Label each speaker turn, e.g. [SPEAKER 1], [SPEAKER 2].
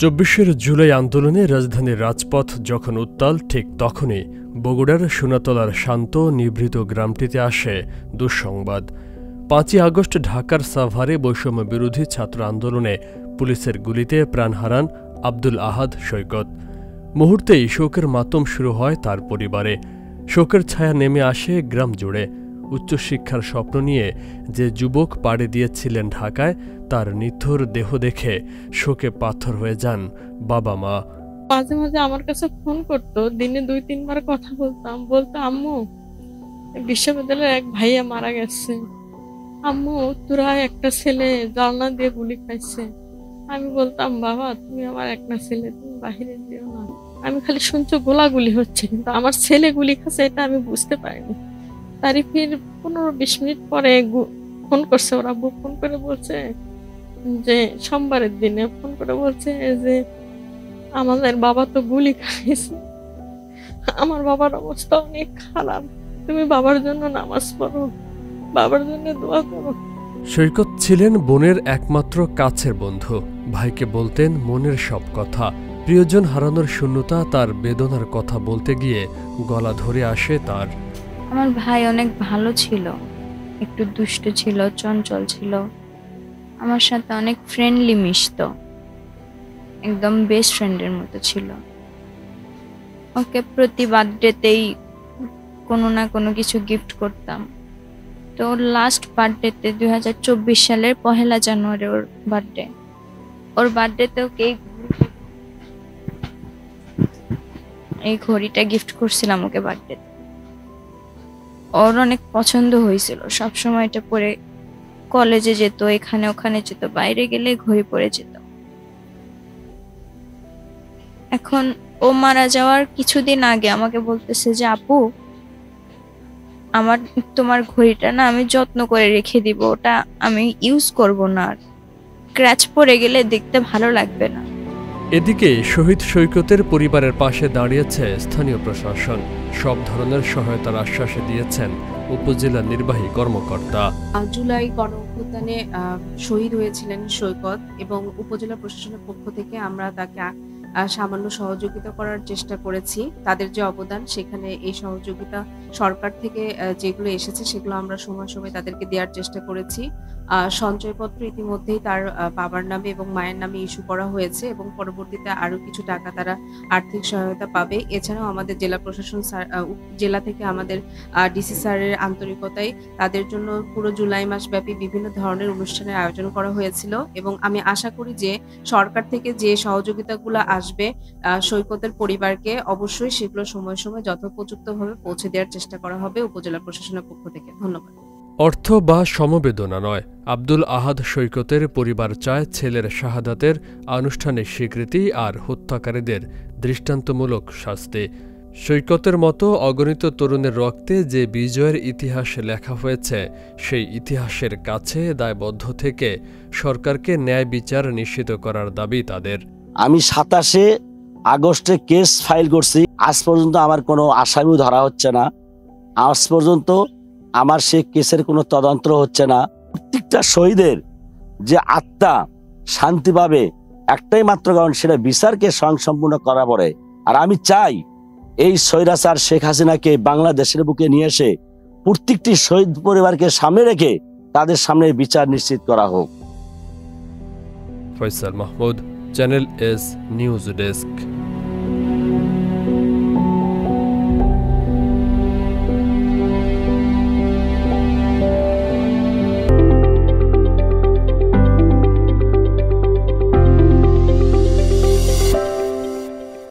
[SPEAKER 1] ২৪ জুলাই আন্দোলনে রাজধানীর রাজপথ যখন উত্তাল, ঠিক তখনই বগুড়ার সোনাতলার শান্ত নিভৃত গ্রামটিতে আসে দুঃসংবাদ। ৫ই আগস্ট ঢাকার সাভারে বৈষম্য বিরোধী ছাত্র আন্দোলনে পুলিশের গুলিতে প্রাণ হারান আব্দুল আহাদ সৈকত। মুহূর্তেই শোকের মাতম শুরু হয় তার পরিবারে। শোকের ছায়া নেমে আসে গ্রাম জুড়ে। উচ্চশিক্ষার স্বপ্ন নিয়ে যে যুবক পাড়ি দিয়েছিলেন ঢাকায়, তার নিথর দেহ দেখে শোকে পাথর হয়ে যান বাবা মা।
[SPEAKER 2] মাঝে মাঝে আমার কাছে ফোন করতো, দিনে 2-3 বার কথা বলতো আম্মু বিশ্ববিদ্যালয়ের এক ভাইয়া মারা গেছে, আম্মু তোরা একটা ছেলে জানলা দিয়ে গুলি খাইছে। আমি বলতাম বাবা তুমি আমার একটা ছেলে, তুমি বাহিরে দিও না। আমি খালি শুনছো গোলাগুলি হচ্ছে, কিন্তু আমার ছেলে গুলি খাচ্ছে এটা আমি বুঝতে পারিনি। তারই ফির 15-20 মিনিট পরে ফোন করছে, ওরা ফোন করে বলছে যে সোমবারের দিনে ফোন করে বলছে যে আমাদের বাবা তো গুলি খাইছে, আমার বাবার অবস্থা অনেক খারাপ, তুমি বাবার জন্য নামাজ পড়ো, বাবার জন্য দোয়া করো।
[SPEAKER 1] সৈকত ছিলেন বোনের একমাত্র কাছের বন্ধু। ভাইকে বলতেন মনের সব কথা। প্রিয়জন হারানোর শূন্যতা তার বেদনার কথা বলতে গিয়ে গলা ধরে আসে তার।
[SPEAKER 3] আমার ভাই অনেক ভালো ছিল, একটু দুষ্ট ছিল, চঞ্চল ছিল, আমার সাথে অনেক ফ্রেন্ডলি মিশতো, একদম বেস্ট ফ্রেন্ডের মতো ছিল। ওকে প্রতি বার্থডেতেই কোনো না কোনো কিছু গিফট করতাম। তো লাস্ট বার্থডেতে 2024 সালের 1 জানুয়ারি ওর বার্থডে, ওর বার্থডেতে ওকে এই ঘড়িটা গিফট করছিলাম ওকে বার্থডেতে। ওর অনেক পছন্দ হয়েছিল, সবসময় এটা পরে কলেজে যেত, এখানে ওখানে যেত, বাইরে গেলে ঘড়ি পরে যেত। এখন ও মারা যাওয়ার কিছুদিন আগে আমাকে বলতেছে যে আপু তোমার ঘড়িটা না আমি যত্ন করে রেখে দিব, ওটা আমি ইউজ করব না, আর ক্র্যাচ পড়ে গেলে দেখতে ভালো লাগবে না।
[SPEAKER 1] এদিকে শহীদ সৈকতের পরিবারের পাশে দাঁড়িয়েছে স্থানীয় প্রশাসন। সব ধরনের সহায়তার আশ্বাস দিয়েছেন উপজেলা নির্বাহী কর্মকর্তা।
[SPEAKER 4] জুলাই গণঅভ্যুত্থানে শহীদ হয়েছিলেন সৈকত, এবং উপজেলা প্রশাসনের পক্ষ থেকে আমরা তাকে সামান্য সহযোগিতা করার চেষ্টা করেছি। তাদের যে অবদান, সেখানে এই সহযোগিতা সরকার থেকে যেগুলো এসেছে সেগুলো আমরা সময় সময় তাদেরকে দেওয়ার চেষ্টা করেছি। সঞ্চয়পত্র ইতিমধ্যেই তার বাবার নামে এবং মায়ের নামে ইস্যু করা হয়েছে, এবং পরবর্তীতে আরো কিছু টাকা তারা আর্থিক সহায়তা পাবে। এছাড়াও আমাদের জেলা প্রশাসন জেলা থেকে আমাদের ডিসি স্যারের আন্তরিকতায় তাদের জন্য পুরো জুলাই মাস ব্যাপী বিভিন্ন ধরনের অনুষ্ঠানের আয়োজন করা হয়েছিল, এবং আমি আশা করি যে সরকার থেকে যে সহযোগিতাগুলো আসবে সৈকতের পরিবারকে অবশ্যই সেগুলো সময় সময় যথোপযুক্তভাবে পৌঁছে দেওয়ার চেষ্টা করা হবে উপজেলা প্রশাসনের পক্ষ থেকে। ধন্যবাদ।
[SPEAKER 1] অর্থ বা সমবেদনা নয়, আব্দুল আহাদ সৈকতের পরিবার চায় ছেলের শাহাদাতের আনুষ্ঠানিক স্বীকৃতি আর হত্যাকারীদের দৃষ্টান্তমূলক শাস্তি। সৈকতের মতো অগণিত তরুণের রক্তে যে বিজয়ের ইতিহাস লেখা হয়েছে, সেই ইতিহাসের কাছে দায়বদ্ধ থেকে সরকারকে ন্যায় বিচার নিশ্চিত করার দাবি তাদের।
[SPEAKER 5] আমি 27 আগস্টে কেস ফাইল করছি, আজ পর্যন্ত আমার কোনো আসামি ধরা হচ্ছে না, আজ পর্যন্ত আমার সে কেসের কোনো তদন্ত হচ্ছে না। প্রত্যেকটা শহীদের যে আত্মা শান্তি পাবে একটাই মাত্র কারণ, সেটা বিচারকে স্বয়ংসম্পূর্ণ করা পড়ে। আর আমি চাই এই স্বৈরাচার শেখ হাসিনাকে বাংলাদেশের বুকে নিয়ে এসে প্রত্যেকটি শহীদ পরিবারকে সামনে রেখে তাদের সামনে বিচার নিশ্চিত করা হোক।
[SPEAKER 1] Faisal Mahmud, channel S news desk.